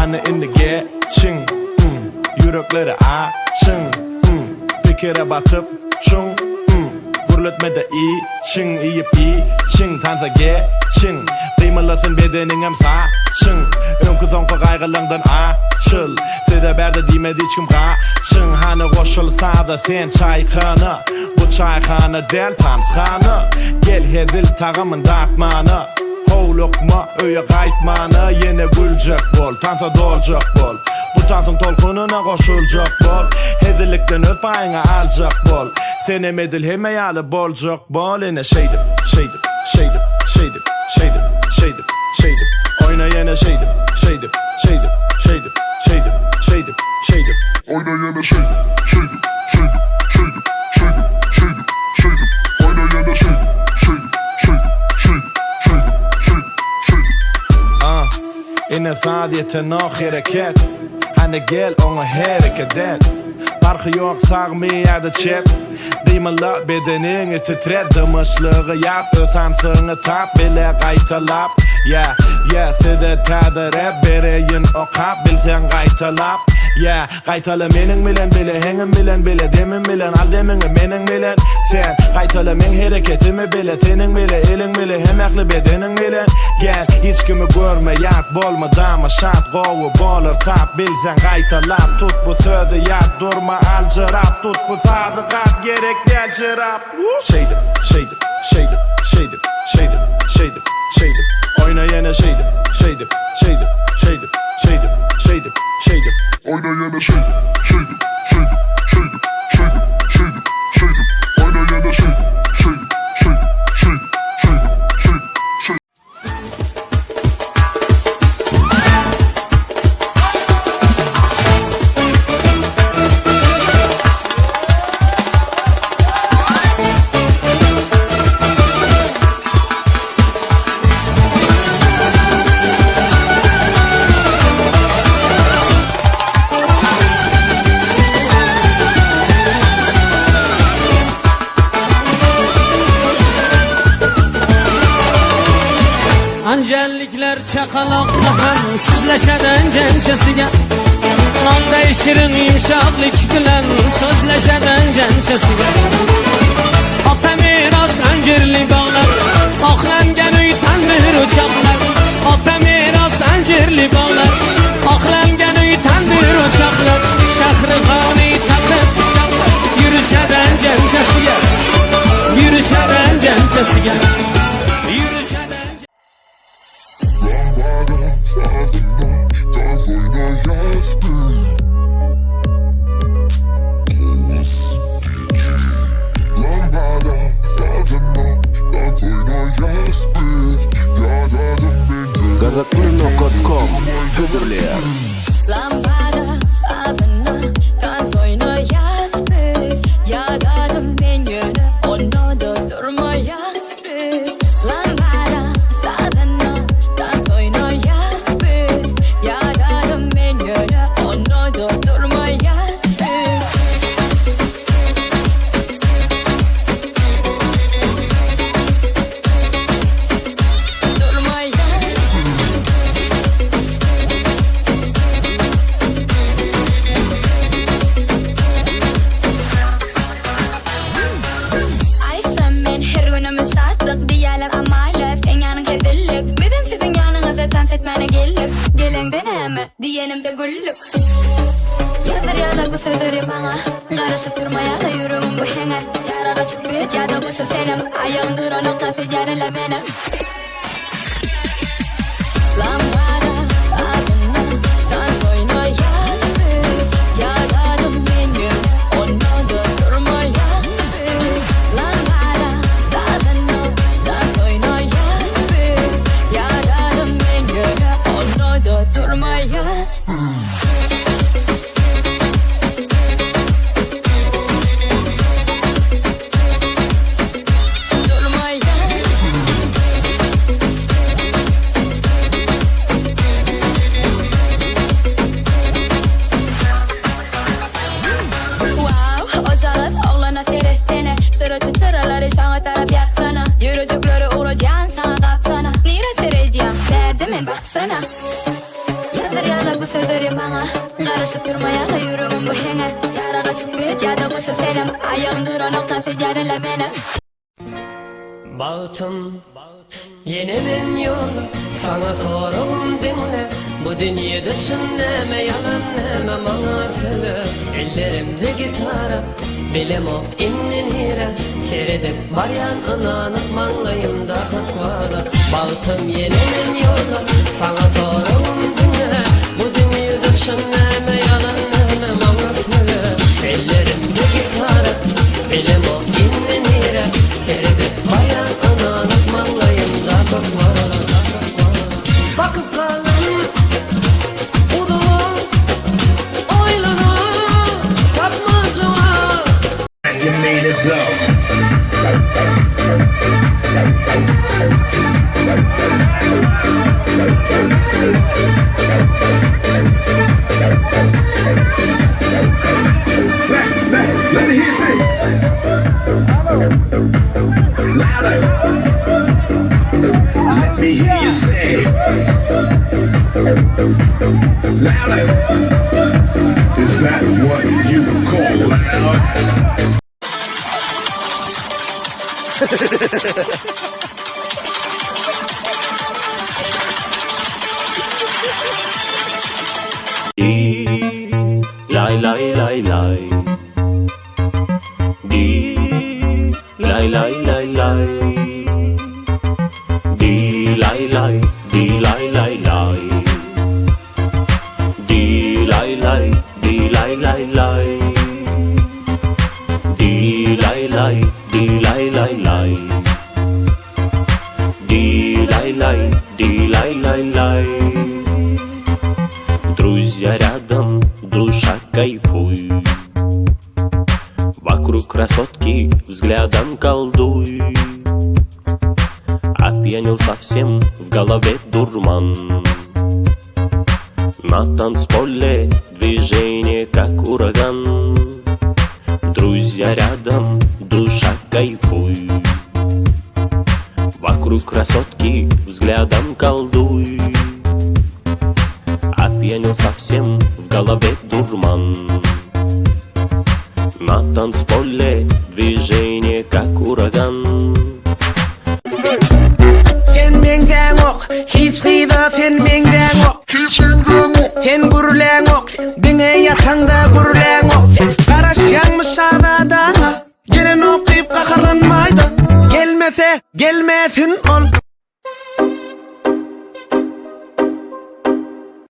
Hani inni geçin yürekleri açın fikire batıp çun gurletmede için iyip için tansa geçin kıymalasın bedenin hem saçın önkü zonka kaygılarından açıl size berde diymedi hiç kim kaçın hani koşulsa da sen çaykanı bu çaykanı del tankanı gel hedil tağımın dağıtmanı Kovlukma öye kaytmanı yine gülecek bol tansa dolacak bol bu tansın tolkununa koşulacak bol hedilikten öz payına alacak bol sen emedil hemeyalı bolacak bol yine şeydim oyna yine şeydim oyna yine şeydim oyna yine şeydim Yine saadiyete no hareket Hani gel ona hareket et Farkı yok sağmı yerde çep Dıymalı bedenini titret Dımışlığı yap Ötansını tap bile kaytalap Yeah size tadır hep Bereyin o kap bilsen kaytalap Yeah kaytalı menin bilen bile Hengin bilen bile demin bilen Al demini menin bilen Sen kaytalı men hareketimi bile Senin bile elin bile Hemekli bedenin bilen Gel hiç kimi görme yat Bolma dama şat Govu bolur tap Bilsen kaytalap Tut bu sözü yat Durma alcırap Tut bu sadıkat Gerek del çırap Şeydim Oyna yine şeydim oyna yine şeydim oyna yine şeydim Angellikler çakalakla hem sizleşeden gençesiga Nonday şirin yumşaklık bilen sözleşeden gençesiga Ata miras zincirli bağlar Aklangen uytan bir uçaklar Ata miras zincirli bağlar Aklangen uytan bir uçaklar Şahri kani takıp bıçaklar Yürüşeden gençesiga Yürüşeden gençesiga Gazapino.com Hıdırlayan Lambada sazına dans oynayas biz Yadadım ben yönü onu da durmayas biz Lambada sazına dans oynayas biz Yadadım ben yönü onu da durmayas biz Gelenden hemen diyenim de güllük Yazar yalar bu sözleri bana Karışıp durmaya da yüreğim bu henger Yarada çıkıyor ya da bu söz senin Ayağım dura noktası yarıla benim Lambada sazına dans oynayas biz Yadadım ben yöne onu da durmayas biz Lambada sazına dans oynayas biz Yadadım ben yöne onu da durmayas Sırıcı çıraları şana taraf yaksana Yürüdükleri uğrayan sana kapsana Nire sereceğim derdimin baksana Yazır yalar bu bu sözlerim bana karışıp durmaya da yüreğim bu henger. Yarada çıkıp ya da boşu senem. Ayağım dur o nokta secerele beni. Baktım yenemin yolu, sana sorum dinle. Bu dünyada şunleme yalan neme bana söyle. Ellerimde gitara bilem o inninire. Seyredip varyan inanıp manlayımda kakvada. Baktım yenemin yolu, sana sorum dinle. Bu dünyada şunleme yalan neme bana söyle. Ellerimde gitara bilem o inninire. Seyredip varyan inanıp manlayımda kakvada. Bakıp kalın udum oylanıp tapmacama. You made it blow. Let me hear you say. Louder. Let me hear you say. Louder. Is that what you call loud? Lay lay lay lay. Di lay lay lay lay. Di lay lay, di lay lay lay. Di lay lay, di lay lay lay. Di lay lay, di lay lay lay. Di lay lay, di lay lay lay. Друзья рядом, душа кайфуй. Вокруг красотки взглядом колдуй. Опьянел совсем, в голове дурман. На танцполе движение как ураган. Друзья рядом, душа кайфуй. Вокруг красотки взглядом колдуй. Опьянел совсем, в голове дурман. На танцполе движение как ураган. Sen menden ok, hiç kıyda sen menden ok. Sen gurlen ok, dine yatanda gurlen ok. Karaş yanmış adada, gelen ok deyip kakaranmaydı. Gelmese gelmesin ol.